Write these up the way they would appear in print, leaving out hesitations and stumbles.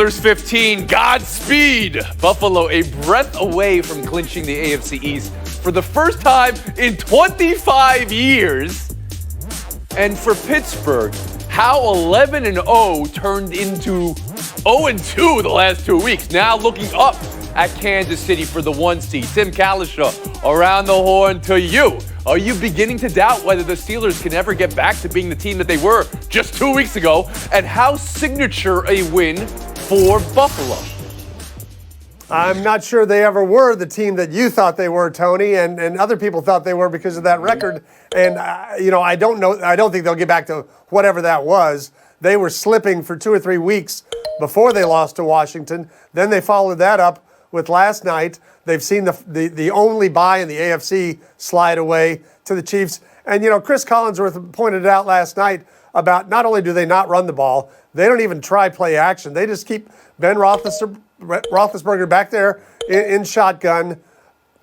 Steelers 15, Godspeed. Buffalo a breath away from clinching the AFC East for the first time in 25 years. And for Pittsburgh, how 11-0 turned into 0-2 the last 2 weeks. Now looking up at Kansas City for the 1 seed. Tim Kalishaw, around the horn to you. Are you beginning to doubt whether the Steelers can ever get back to being the team that they were just 2 weeks ago? And how signature a win for Buffalo? I'm not sure they ever were the team that you thought they were, Tony, and other people thought they were because of that record. And, I don't know. I don't think they'll get back to whatever that was. They were slipping for 2 or 3 weeks before they lost to Washington. Then they followed that up with last night. They've seen the only bye in the AFC slide away to the Chiefs. And, Chris Collinsworth pointed it out last night about not only do they not run the ball, they don't even try play action. They just keep Ben Roethlisberger back there in shotgun.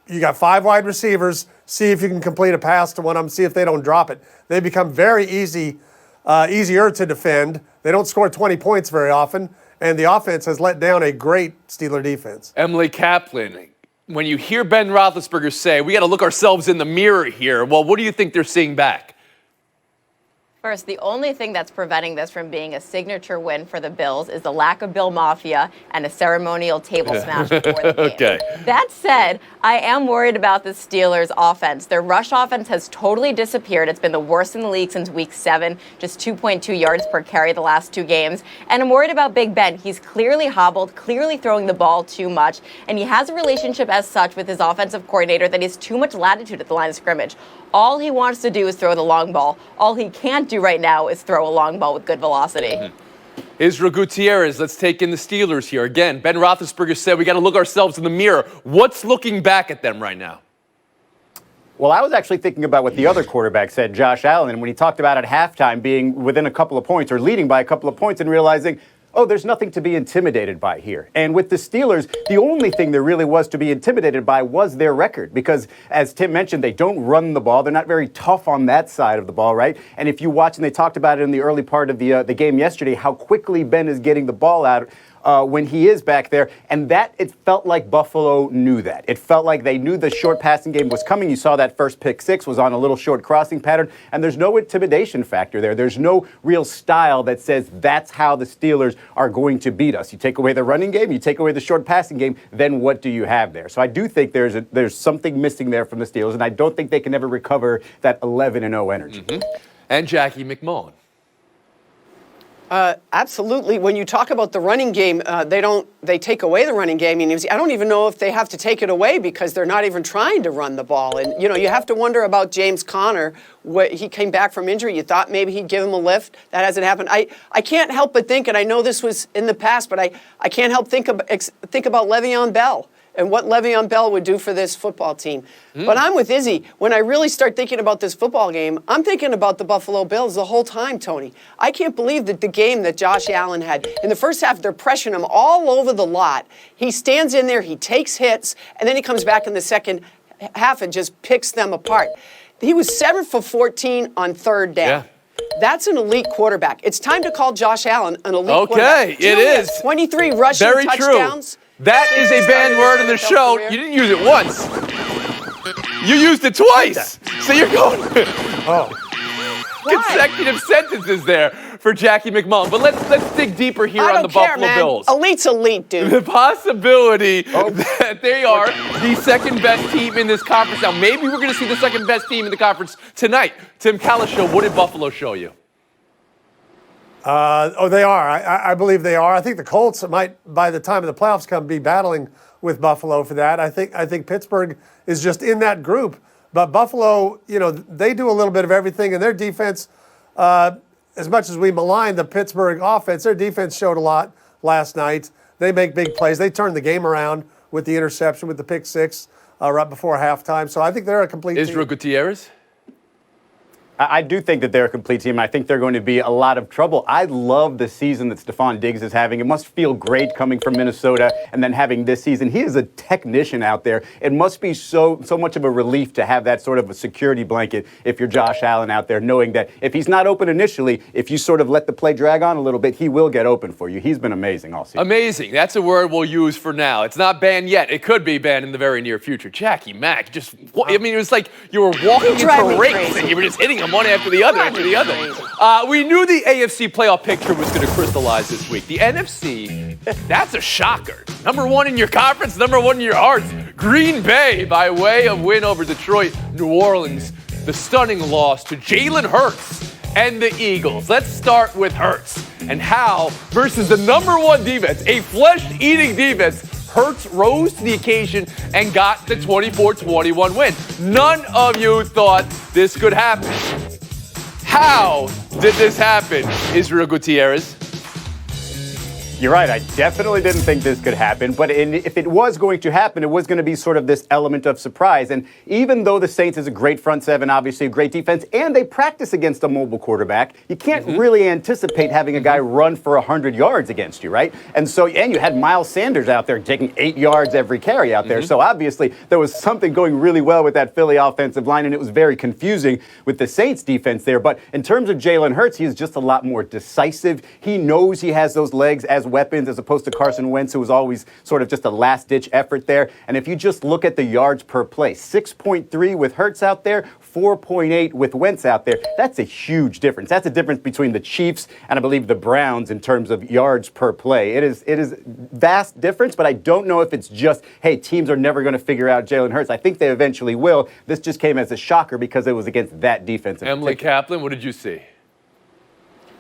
You got 5 wide receivers. See if you can complete a pass to one of them. See if they don't drop it. They become very easier to defend. They don't score 20 points very often. And the offense has let down a great Steeler defense. Emily Kaplan, when you hear Ben Roethlisberger say, we got to look ourselves in the mirror here, well, what do you think they're seeing back? First, the only thing that's preventing this from being a signature win for the Bills is the lack of Bill Mafia and a ceremonial table smash before the game. Okay. That said, I am worried about the Steelers' offense. Their rush offense has totally disappeared. It's been the worst in the league since Week 7, just 2.2 yards per carry the last 2 games. And I'm worried about Big Ben. He's clearly hobbled, clearly throwing the ball too much, and he has a relationship as such with his offensive coordinator that he has too much latitude at the line of scrimmage. All he wants to do is throw the long ball. All he can't do right now is throw a long ball with good velocity. Israel Gutierrez, let's take in the Steelers here. Again, Ben Roethlisberger said we got to look ourselves in the mirror. What's looking back at them right now? Well, I was actually thinking about what the other quarterback said, Josh Allen, when he talked about at halftime being within a couple of points or leading by a couple of points and realizing, oh, there's nothing to be intimidated by here. And with the Steelers, the only thing there really was to be intimidated by was their record. Because, as Tim mentioned, they don't run the ball. They're not very tough on that side of the ball, right? And if you watch, and they talked about it in the early part of the game yesterday, how quickly Ben is getting the ball out when he is back there. And that, it felt like Buffalo knew that. It felt like they knew the short passing game was coming. You saw that first pick 6 was on a little short crossing pattern. And there's no intimidation factor there. There's no real style that says that's how the Steelers are going to beat us. You take away the running game, you take away the short passing game, then what do you have there? So I do think there's something missing there from the Steelers, and I don't think they can ever recover that 11-0 energy. And Jackie McMullen. Absolutely. When you talk about the running game, they take away the running game. I don't even know if they have to take it away because they're not even trying to run the ball. And, you have to wonder about James Conner. He came back from injury. You thought maybe he'd give him a lift. That hasn't happened. I can't help but think, and I know this was in the past, but I can't help think about Le'Veon Bell and what Le'Veon Bell would do for this football team. But I'm with Izzy. When I really start thinking about this football game, I'm thinking about the Buffalo Bills the whole time, Tony. I can't believe that the game that Josh Allen had. In the first half, they're pressuring him all over the lot. He stands in there, he takes hits, and then he comes back in the second half and just picks them apart. He was 7 for 14 on third down. Yeah. That's an elite quarterback. It's time to call Josh Allen an elite quarterback. Okay, it is. 23 rushing Very touchdowns. True. That is a banned word in the show. You didn't use it once. You used it twice. So you're going consecutive sentences there for Jackie McMullen. But let's dig deeper here on the Buffalo Bills. Elite's elite, dude. The possibility that they are the second best team in this conference. Now, maybe we're going to see the second best team in the conference tonight. Tim Kalishaw, what did Buffalo show you? They are. I believe they are. I think the Colts might, by the time of the playoffs come, be battling with Buffalo for that. I think Pittsburgh is just in that group. But Buffalo, they do a little bit of everything, and their defense, as much as we malign the Pittsburgh offense, their defense showed a lot last night. They make big plays. They turned the game around with the interception, with the pick 6 right before halftime. So I think they're a complete Israel team. Gutierrez? I do think that they're a complete team. I think they're going to be a lot of trouble. I love the season that Stephon Diggs is having. It must feel great coming from Minnesota and then having this season. He is a technician out there. It must be so much of a relief to have that sort of a security blanket if you're Josh Allen out there, knowing that if he's not open initially, if you sort of let the play drag on a little bit, he will get open for you. He's been amazing all season. Amazing. That's a word we'll use for now. It's not banned yet. It could be banned in the very near future. Jackie Mack, just, I mean, it was like you were walking into rakes and you were just hitting them one after the other after the other. We knew the AFC playoff picture was going to crystallize this week. The NFC, that's a shocker. Number one in your conference, number one in your hearts. Green Bay by way of win over Detroit. New Orleans, the stunning loss to Jalen Hurts and the Eagles. Let's start with Hurts and how versus the number one defense, a flesh-eating defense, Hurts rose to the occasion and got the 24-21 win. None of you thought this could happen. How did this happen, Israel Gutierrez? You're right. I definitely didn't think this could happen. But if it was going to happen, it was going to be sort of this element of surprise. And even though the Saints is a great front seven, obviously a great defense, and they practice against a mobile quarterback, you can't really anticipate having a guy run for 100 yards against you, right? And you had Miles Sanders out there taking 8 yards every carry out there. So obviously there was something going really well with that Philly offensive line, and it was very confusing with the Saints defense there. But in terms of Jalen Hurts, he is just a lot more decisive. He knows he has those legs as weapons as opposed to Carson Wentz, who was always sort of just a last-ditch effort there. And if you just look at the yards per play, 6.3 with Hurts out there, 4.8 with Wentz out there. That's a huge difference. That's a difference between the Chiefs and I believe the Browns in terms of yards per play. It is vast difference, but I don't know if it's just, hey, teams are never going to figure out Jalen Hurts. I think they eventually will. This just came as a shocker because it was against that defense. Emily Kaplan, what did you see?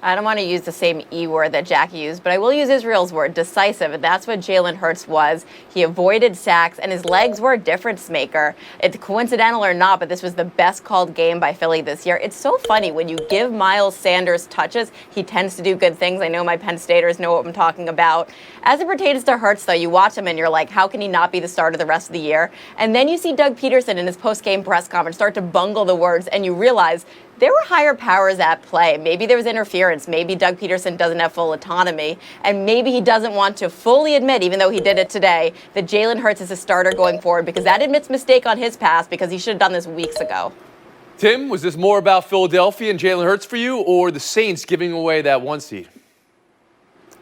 I don't want to use the same E word that Jackie used, but I will use Israel's word, decisive. And that's what Jalen Hurts was. He avoided sacks, and his legs were a difference maker. It's coincidental or not, but this was the best called game by Philly this year. It's so funny. When you give Miles Sanders touches, he tends to do good things. I know my Penn Staters know what I'm talking about. As it pertains to Hurts, though, you watch him and you're like, how can he not be the starter the rest of the year? And then you see Doug Peterson in his post-game press conference start to bungle the words, and you realize there were higher powers at play. Maybe there was interference. Maybe Doug Peterson doesn't have full autonomy. And maybe he doesn't want to fully admit, even though he did it today, that Jalen Hurts is a starter going forward, because that admits mistake on his past, because he should have done this weeks ago. Tim, was this more about Philadelphia and Jalen Hurts for you, or the Saints giving away that 1 seed?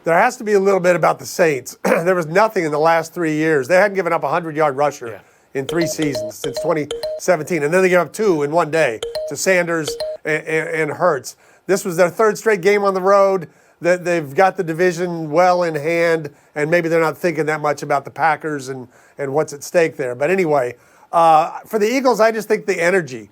There has to be a little bit about the Saints. There was nothing in the last 3 years. They hadn't given up a 100-yard rusher in 3 seasons since 2017. And then they gave up 2 in 1 day to Sanders and Hurts. This was their 3rd straight game on the road. That they've got the division well in hand, and maybe they're not thinking that much about the Packers and what's at stake there. But anyway, for the Eagles, I just think the energy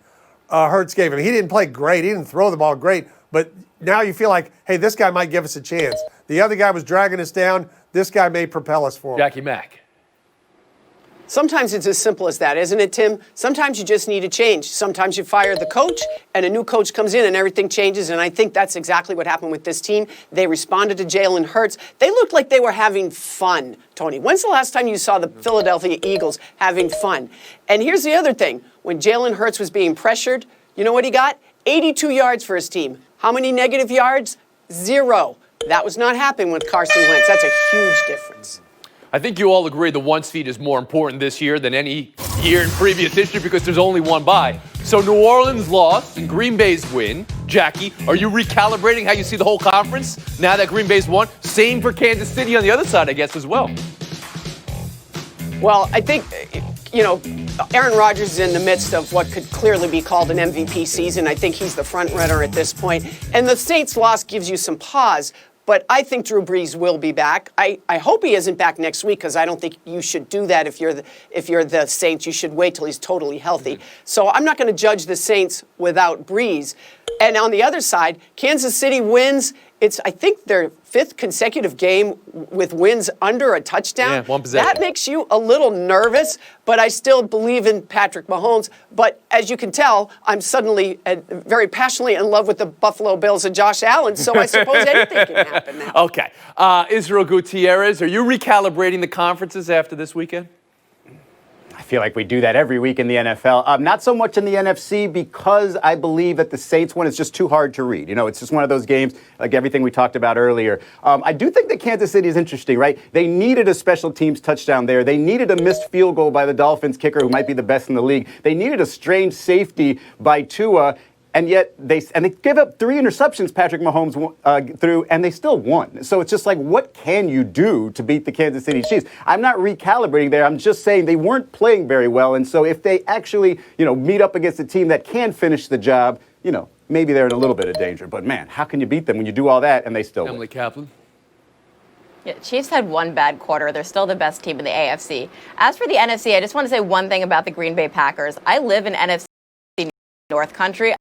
Hurts gave him. He didn't play great. He didn't throw the ball great. But now you feel like, hey, this guy might give us a chance. The other guy was dragging us down. This guy may propel us forward. Jackie Mack. Sometimes it's as simple as that, isn't it, Tim? Sometimes you just need a change. Sometimes you fire the coach and a new coach comes in and everything changes, and I think that's exactly what happened with this team. They responded to Jalen Hurts. They looked like they were having fun, Tony. When's the last time you saw the Philadelphia Eagles having fun? And here's the other thing. When Jalen Hurts was being pressured, you know what he got? 82 yards for his team. How many negative yards? 0. That was not happening with Carson Wentz. That's a huge difference. I think you all agree the 1 seed is more important this year than any year in previous history because there's only one bye. So New Orleans lost and Green Bay's win. Jackie, are you recalibrating how you see the whole conference now that Green Bay's won? Same for Kansas City on the other side, I guess, as well. Well, I think, Aaron Rodgers is in the midst of what could clearly be called an MVP season. I think he's the front runner at this point. And the Saints loss gives you some pause. But I think Drew Brees will be back. I hope he isn't back next week, because I don't think you should do that if you're the Saints. You should wait till he's totally healthy. So I'm not going to judge the Saints without Brees. And on the other side, Kansas City wins. It's, I think, their 5th consecutive game with wins under a touchdown. Yeah, 1 possession. That makes you a little nervous, but I still believe in Patrick Mahomes. But as you can tell, I'm suddenly very passionately in love with the Buffalo Bills and Josh Allen, so I suppose anything can happen now. Okay. Israel Gutierrez, are you recalibrating the conferences after this weekend? feel like we do that every week in the NFL. Not so much in the NFC because I believe that the Saints one is just too hard to read. You know, it's just one of those games, like everything we talked about earlier. I do think that Kansas City is interesting, right? They needed a special teams touchdown there. They needed a missed field goal by the Dolphins kicker, who might be the best in the league. They needed a strange safety by Tua. And yet they give up 3 interceptions Patrick Mahomes threw, and they still won. So it's just like, what can you do to beat the Kansas City Chiefs? I'm not recalibrating there. I'm just saying they weren't playing very well. And so if they actually, meet up against a team that can finish the job, maybe they're in a little bit of danger. But man, how can you beat them when you do all that and they still win? Emily Kaplan. Yeah, Chiefs had one bad quarter. They're still the best team in the AFC. As for the NFC, I just want to say one thing about the Green Bay Packers. I live in NFC North Country.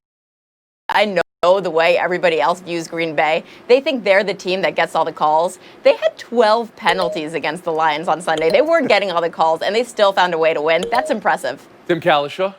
I know the way everybody else views Green Bay. They think they're the team that gets all the calls. They had 12 penalties against the Lions on Sunday. They weren't getting all the calls, and they still found a way to win. That's impressive. Tim Kalishaw.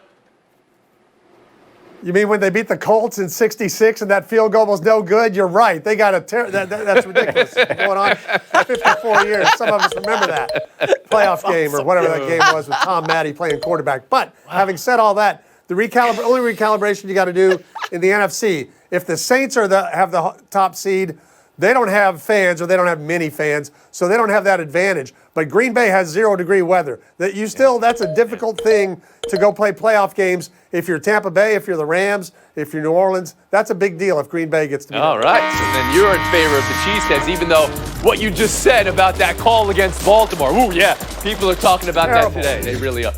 You mean when they beat the Colts in '66 and that field goal was no good? You're right. They got that's ridiculous. Going on 54 years. Some of us remember that playoff game or whatever that game was with Tom Maddie playing quarterback. But having said all that, the only recalibration you got to do in the NFC, if the Saints have the top seed, they don't have fans or they don't have many fans, so they don't have that advantage. But Green Bay has 0-degree weather. That's a difficult thing to go play playoff games. If you're Tampa Bay, if you're the Rams, if you're New Orleans, that's a big deal if Green Bay gets to be All right, so then you're in favor of the Cheeseheads, even though what you just said about that call against Baltimore. Ooh, yeah, people are talking about that today. They really are.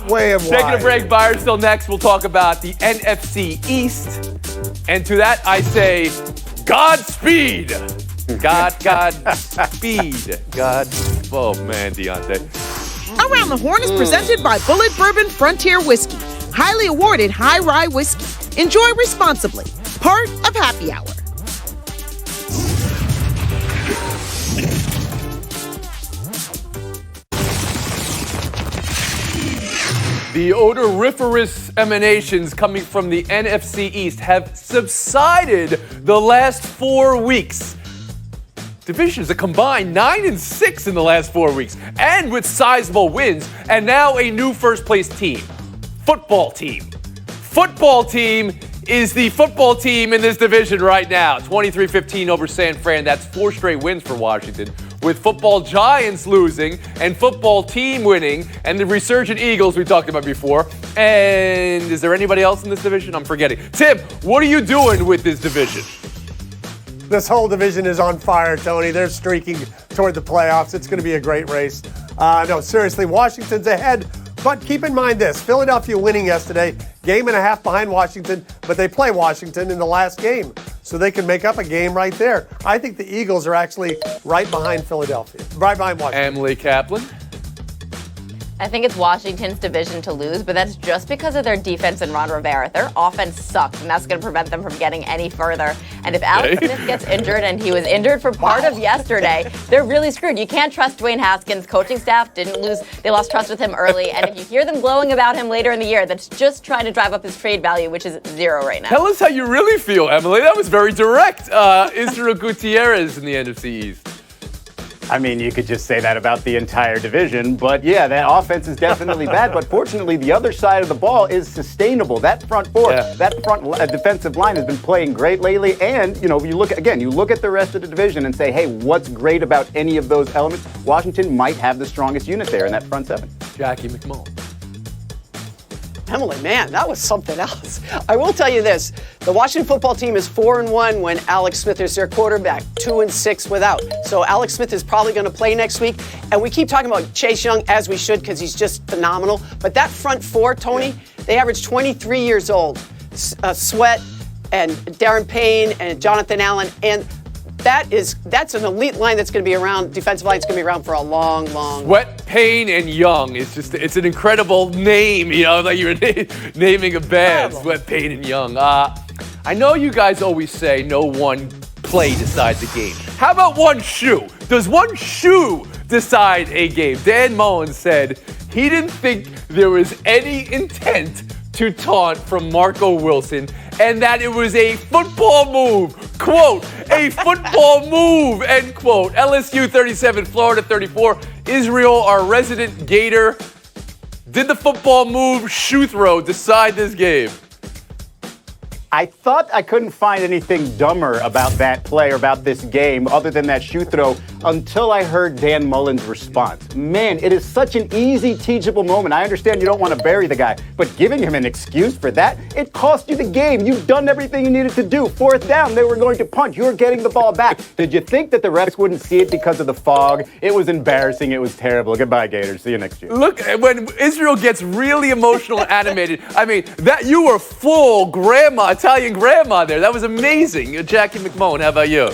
Way of Taking wide. a break, Byron. Still next, we'll talk about the NFC East. And to that, I say, Godspeed. Speed. Oh, man, Deontay. Around the Horn is presented by Bullet Bourbon Frontier Whiskey, highly awarded high rye whiskey. Enjoy responsibly. Part of Happy Hour. The odoriferous emanations coming from the NFC East have subsided the last 4 weeks. Divisions a combined 9-6 in the last 4 weeks, and with sizable wins, and now a new first-place team. Football team. Football team is the football team in this division right now. 23-15 over San Fran. That's 4 straight wins for Washington, with football giants losing and football team winning, and the resurgent Eagles we talked about before. And is there anybody else in this division? I'm forgetting. Tim, what are you doing with this division? This whole division is on fire, Tony. They're streaking toward the playoffs. It's going to be a great race. No, seriously, Washington's ahead. But keep in mind this, Philadelphia winning yesterday, game and a half behind Washington, but they play Washington in the last game. So they can make up a game right there. I think the Eagles are actually right behind Philadelphia, right behind Washington. Emily Kaplan. I think it's Washington's division to lose, but that's just because of their defense and Ron Rivera. Their offense sucks, and that's going to prevent them from getting any further. And if Alex Smith gets injured, and he was injured for part of yesterday, they're really screwed. You can't trust Dwayne Haskins. Coaching staff they lost trust with him early. And if you hear them glowing about him later in the year, that's just trying to drive up his trade value, which is 0 right now. Tell us how you really feel, Emily. That was very direct. Israel Gutierrez in the NFC East. I mean, you could just say that about the entire division, but yeah, that offense is definitely bad. But fortunately, the other side of the ball is sustainable. That front four, that front defensive line has been playing great lately. And, you look at the rest of the division and say, hey, what's great about any of those elements? Washington might have the strongest unit there in that front seven. Jackie McMullen. Emily, man, that was something else. I will tell you this. The Washington football team is 4-1 when Alex Smith is their quarterback, 2-6 without. So Alex Smith is probably going to play next week. And we keep talking about Chase Young, as we should, because he's just phenomenal. But that front four, Tony, they average 23 years old. Sweat and Darren Payne and Jonathan Allen. And that's an elite line that's going to be around, defensive line that's going to be around for a long, long Sweat, Payne, and Young. It's an incredible name, like you're naming a band. Sweat, Payne, and Young. I know you guys always say no one play decides a game. How about one shoe? Does one shoe decide a game? Dan Mullen said he didn't think there was any intent to taunt from Marco Wilson, and that it was a football move. Quote, a football move, end quote. LSU 37, Florida 34. Israel, our resident Gator, Did the football move, shoe throw, decide this game? I thought I couldn't find anything dumber about that play or about this game other than that shoe throw until I heard Dan Mullen's response. Man, it is such an easy, teachable moment. I understand you don't want to bury the guy, but giving him an excuse for that, it cost you the game. You've done everything you needed to do. 4th down, they were going to punt. You were getting the ball back. Did you think that the refs wouldn't see it because of the fog? It was embarrassing. It was terrible. Goodbye, Gators. See you next year. Look, when Israel gets really emotional and animated, I mean, that you were full grandma, Italian grandma there. That was amazing. Jackie McMullen, how about you?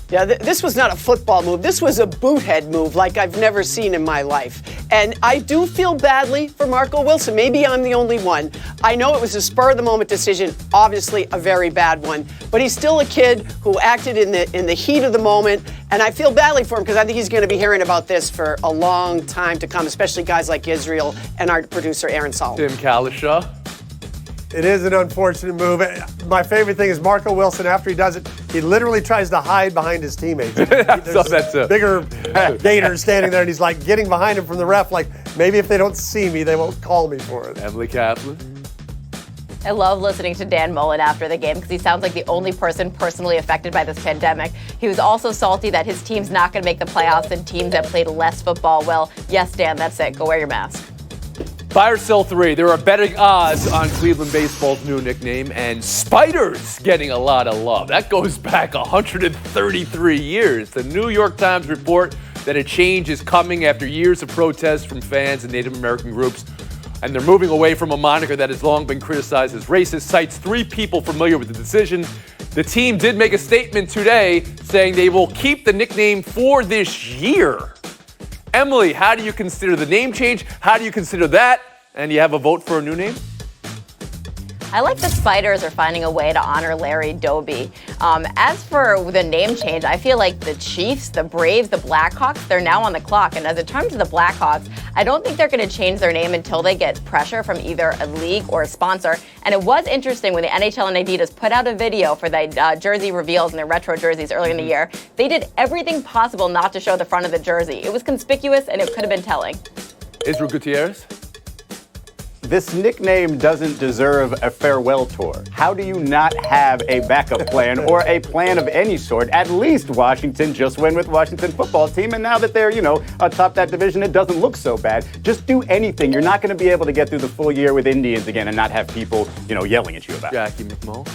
Yeah, this was not a football move. This was a boothead move like I've never seen in my life. And I do feel badly for Marco Wilson. Maybe I'm the only one. I know it was a spur-of-the-moment decision, obviously a very bad one. But he's still a kid who acted in the heat of the moment. And I feel badly for him because I think he's going to be hearing about this for a long time to come, especially guys like Israel and our producer, Aaron Solomon. Tim Kalishaw. It is an unfortunate move. My favorite thing is Marco Wilson, after he does it, he literally tries to hide behind his teammates. I saw that too. Bigger Gators standing there, and he's like getting behind him from the ref, like maybe if they don't see me, they won't call me for it. Emily Kaplan. I love listening to Dan Mullen after the game because he sounds like the only person personally affected by this pandemic. He was also salty that his team's not going to make the playoffs and teams that played less football. Well, yes, Dan, that's it. Go wear your mask. Buy or sell 3. There are betting odds on Cleveland baseball's new nickname, and Spiders getting a lot of love. That goes back 133 years. The New York Times report that a change is coming after years of protests from fans and Native American groups, and they're moving away from a moniker that has long been criticized as racist. Cites 3 people familiar with the decision. The team did make a statement today saying they will keep the nickname for this year. Emily, how do you consider the name change? How do you consider that? And you have a vote for a new name? I like the Spiders are finding a way to honor Larry Doby. As for the name change, I feel like the Chiefs, the Braves, the Blackhawks, they're now on the clock. And as it comes to the Blackhawks, I don't think they're going to change their name until they get pressure from either a league or a sponsor. And it was interesting when the NHL and Adidas put out a video for the jersey reveals and their retro jerseys earlier in the year. They did everything possible not to show the front of the jersey. It was conspicuous and it could have been telling. Israel Gutierrez? This nickname doesn't deserve a farewell tour. How do you not have a backup plan or a plan of any sort? At least Washington just went with Washington football team, and now that they're, atop that division, it doesn't look so bad. Just do anything. You're not going to be able to get through the full year with Indians again and not have people, yelling at you about it. Jackie McMullen?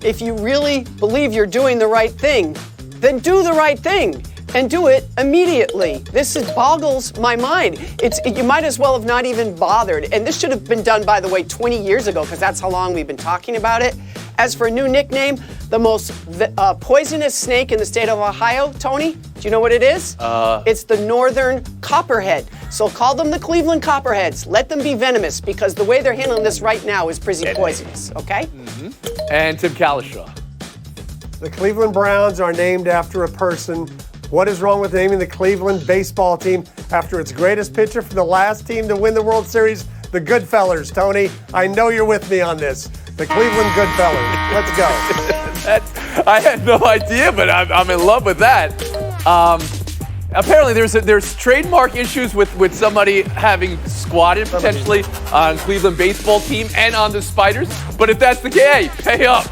If you really believe you're doing the right thing, then do the right thing. And do it immediately. This boggles my mind. You might as well have not even bothered. And this should have been done, by the way, 20 years ago, because that's how long we've been talking about it. As for a new nickname, the most poisonous snake in the state of Ohio, Tony, do you know what it is? It's the northern copperhead. So call them the Cleveland Copperheads. Let them be venomous, because the way they're handling this right now is pretty poisonous, okay? Mm-hmm. And Tim Kalishaw. The Cleveland Browns are named after a person. What is wrong with naming the Cleveland baseball team after its greatest pitcher for the last team to win the World Series? The Goodfellas, Tony. I know you're with me on this. The Cleveland Goodfellas. Let's go. I had no idea, but I'm in love with that. Apparently, there's trademark issues with somebody having squatted potentially on Cleveland baseball team and on the Spiders. But if that's the case, hey, pay up.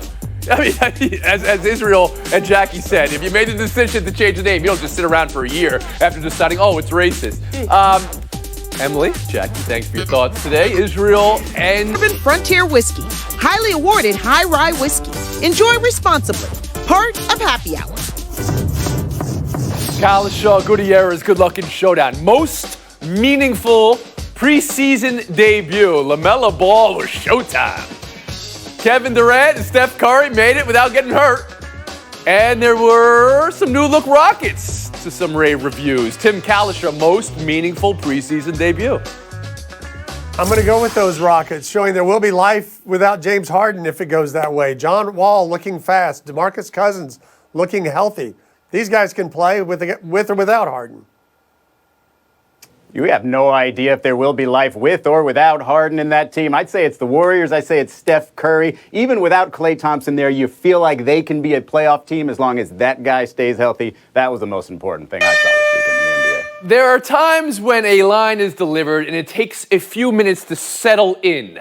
I mean, as Israel and Jackie said, if you made the decision to change the name, you don't just sit around for a year after deciding, it's racist. Emily, Jackie, thanks for your thoughts today. Israel and Frontier Whiskey, highly awarded high rye whiskey. Enjoy responsibly. Part of Happy Hour. Kalishaw, Gutierrez, good luck in showdown. Most meaningful preseason debut. LaMelo Ball was showtime. Kevin Durant and Steph Curry made it without getting hurt. And there were some new look Rockets to some rave reviews. Tim Kalishaw, most meaningful preseason debut. I'm going to go with those Rockets, showing there will be life without James Harden if it goes that way. John Wall looking fast. DeMarcus Cousins looking healthy. These guys can play with or without Harden. You have no idea if there will be life with or without Harden in that team. I'd say it's the Warriors. I say it's Steph Curry. Even without Klay Thompson there, you feel like they can be a playoff team as long as that guy stays healthy. That was the most important thing I saw this weekend in the NBA. There are times when a line is delivered and it takes a few minutes to settle in.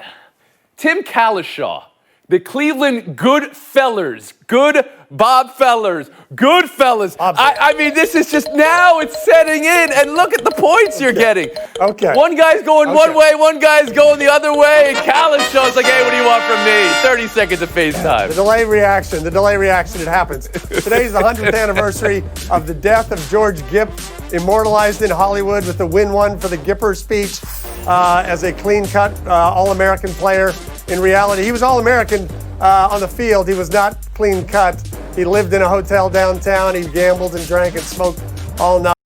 Tim Calishaw, the Cleveland Goodfellas, good Bob Fellers, Goodfellas. I mean, this is just now it's setting in, and look at the points you're getting. Okay. One guy's going one way, one guy's going the other way, and Calishaw's like, hey, what do you want from me? 30 seconds of FaceTime. The delay reaction, it happens. Today's the 100th anniversary of the death of George Gipp, immortalized in Hollywood with the win one for the Gipper speech as a clean-cut All-American player. In reality, he was All-American on the field. He was not clean-cut. He lived in a hotel downtown. He gambled and drank and smoked all night.